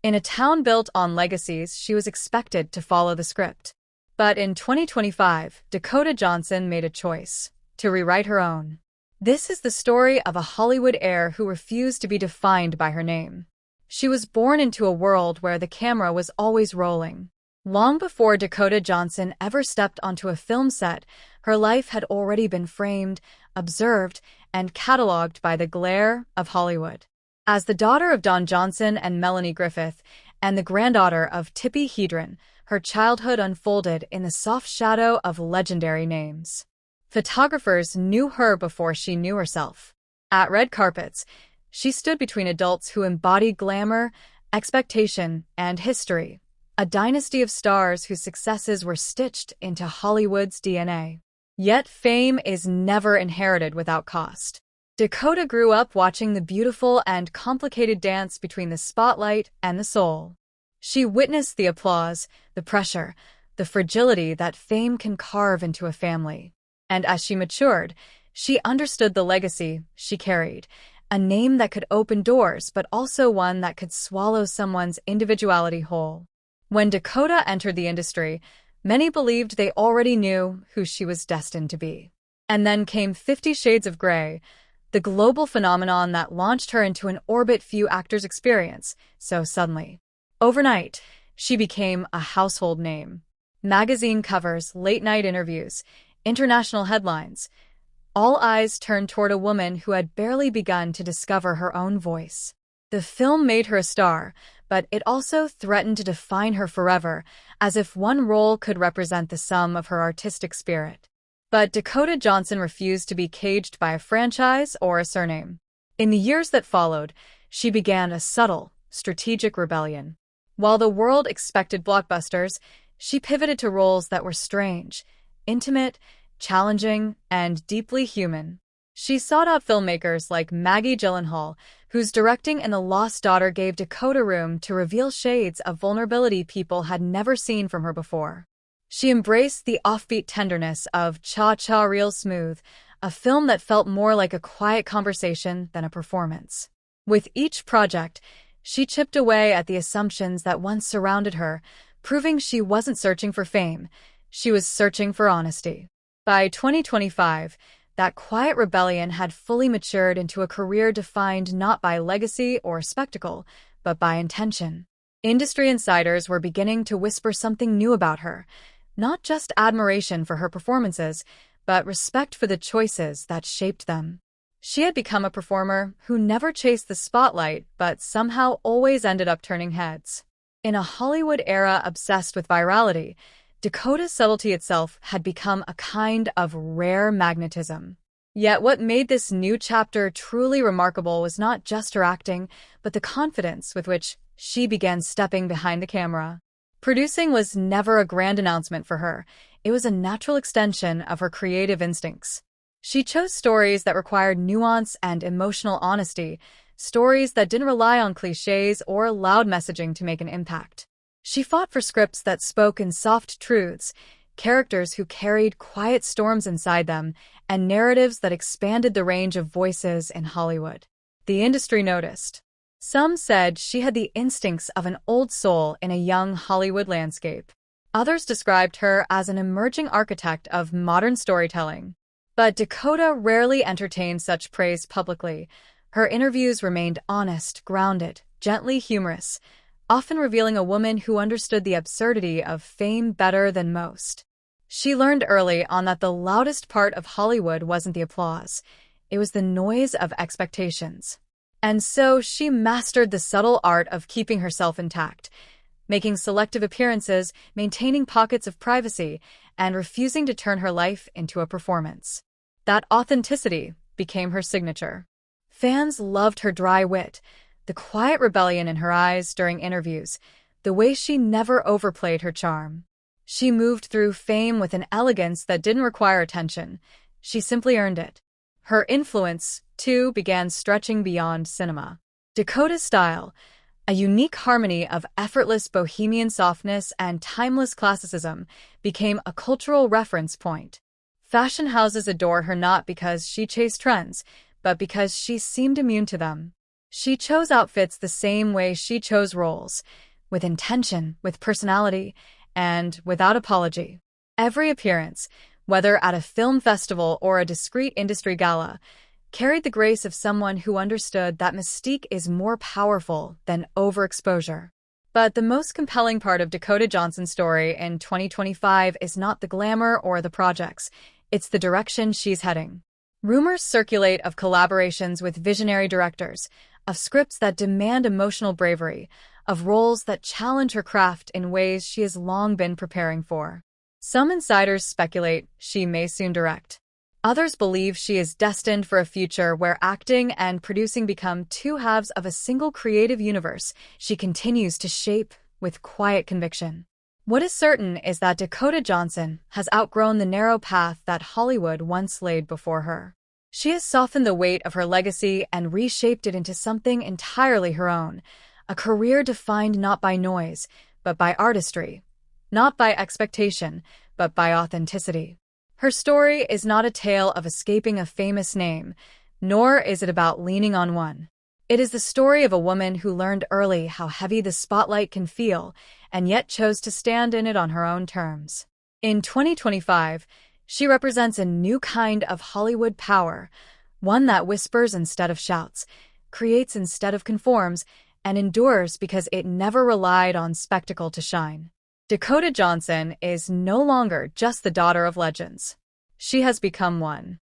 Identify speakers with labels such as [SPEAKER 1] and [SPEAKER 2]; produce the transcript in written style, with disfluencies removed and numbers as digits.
[SPEAKER 1] In a town built on legacies, she was expected to follow the script. But in 2025, Dakota Johnson made a choice to rewrite her own. This is the story of a Hollywood heir who refused to be defined by her name. She was born into a world where the camera was always rolling. Long before Dakota Johnson ever stepped onto a film set, her life had already been framed, observed, and cataloged by the glare of Hollywood. As the daughter of Don Johnson and Melanie Griffith, and the granddaughter of Tippi Hedren, her childhood unfolded in the soft shadow of legendary names. Photographers knew her before she knew herself. At red carpets, she stood between adults who embodied glamour, expectation, and history, a dynasty of stars whose successes were stitched into Hollywood's DNA. Yet fame is never inherited without cost. Dakota grew up watching the beautiful and complicated dance between the spotlight and the soul. She witnessed the applause, the pressure, the fragility that fame can carve into a family. And as she matured, she understood the legacy she carried, a name that could open doors but also one that could swallow someone's individuality whole. When Dakota entered the industry, many believed they already knew who she was destined to be. And then came 50 Shades of Grey, the global phenomenon that launched her into an orbit few actors experience so suddenly. Overnight, she became a household name. Magazine covers, late-night interviews, international headlines. All eyes turned toward a woman who had barely begun to discover her own voice. The film made her a star, but it also threatened to define her forever, as if one role could represent the sum of her artistic spirit. But Dakota Johnson refused to be caged by a franchise or a surname. In the years that followed, she began a subtle, strategic rebellion. While the world expected blockbusters, she pivoted to roles that were strange, intimate, challenging, and deeply human. She sought out filmmakers like Maggie Gyllenhaal, whose directing in The Lost Daughter gave Dakota room to reveal shades of vulnerability people had never seen from her before. She embraced the offbeat tenderness of Cha-Cha Real Smooth, a film that felt more like a quiet conversation than a performance. With each project, she chipped away at the assumptions that once surrounded her, proving she wasn't searching for fame, she was searching for honesty. By 2025, that quiet rebellion had fully matured into a career defined not by legacy or spectacle, but by intention. Industry insiders were beginning to whisper something new about her, not just admiration for her performances, but respect for the choices that shaped them. She had become a performer who never chased the spotlight but somehow always ended up turning heads. In a Hollywood era obsessed with virality, Dakota's subtlety itself had become a kind of rare magnetism. Yet what made this new chapter truly remarkable was not just her acting, but the confidence with which she began stepping behind the camera. Producing was never a grand announcement for her. It was a natural extension of her creative instincts. She chose stories that required nuance and emotional honesty, stories that didn't rely on cliches or loud messaging to make an impact. She fought for scripts that spoke in soft truths, characters who carried quiet storms inside them, and narratives that expanded the range of voices in Hollywood. The industry noticed. Some said she had the instincts of an old soul in a young Hollywood landscape. Others described her as an emerging architect of modern storytelling. But Dakota rarely entertained such praise publicly. Her interviews remained honest, grounded, gently humorous, often revealing a woman who understood the absurdity of fame better than most. She learned early on that the loudest part of Hollywood wasn't the applause. It was the noise of expectations. And so she mastered the subtle art of keeping herself intact, making selective appearances, maintaining pockets of privacy, and refusing to turn her life into a performance. That authenticity became her signature. Fans loved her dry wit, the quiet rebellion in her eyes during interviews, the way she never overplayed her charm. She moved through fame with an elegance that didn't require attention. She simply earned it. Her influence, too, began stretching beyond cinema. Dakota's style, a unique harmony of effortless bohemian softness and timeless classicism, became a cultural reference point. Fashion houses adore her not because she chased trends, but because she seemed immune to them. She chose outfits the same way she chose roles, with intention, with personality, and without apology. Every appearance, whether at a film festival or a discreet industry gala, carried the grace of someone who understood that mystique is more powerful than overexposure. But the most compelling part of Dakota Johnson's story in 2025 is not the glamour or the projects, it's the direction she's heading. Rumors circulate of collaborations with visionary directors, of scripts that demand emotional bravery, of roles that challenge her craft in ways she has long been preparing for. Some insiders speculate she may soon direct. Others believe she is destined for a future where acting and producing become two halves of a single creative universe she continues to shape with quiet conviction. What is certain is that Dakota Johnson has outgrown the narrow path that Hollywood once laid before her. She has softened the weight of her legacy and reshaped it into something entirely her own, a career defined not by noise, but by artistry, not by expectation, but by authenticity. Her story is not a tale of escaping a famous name, nor is it about leaning on one. It is the story of a woman who learned early how heavy the spotlight can feel and yet chose to stand in it on her own terms. In 2025, she represents a new kind of Hollywood power, one that whispers instead of shouts, creates instead of conforms, and endures because it never relied on spectacle to shine. Dakota Johnson is no longer just the daughter of legends. She has become one.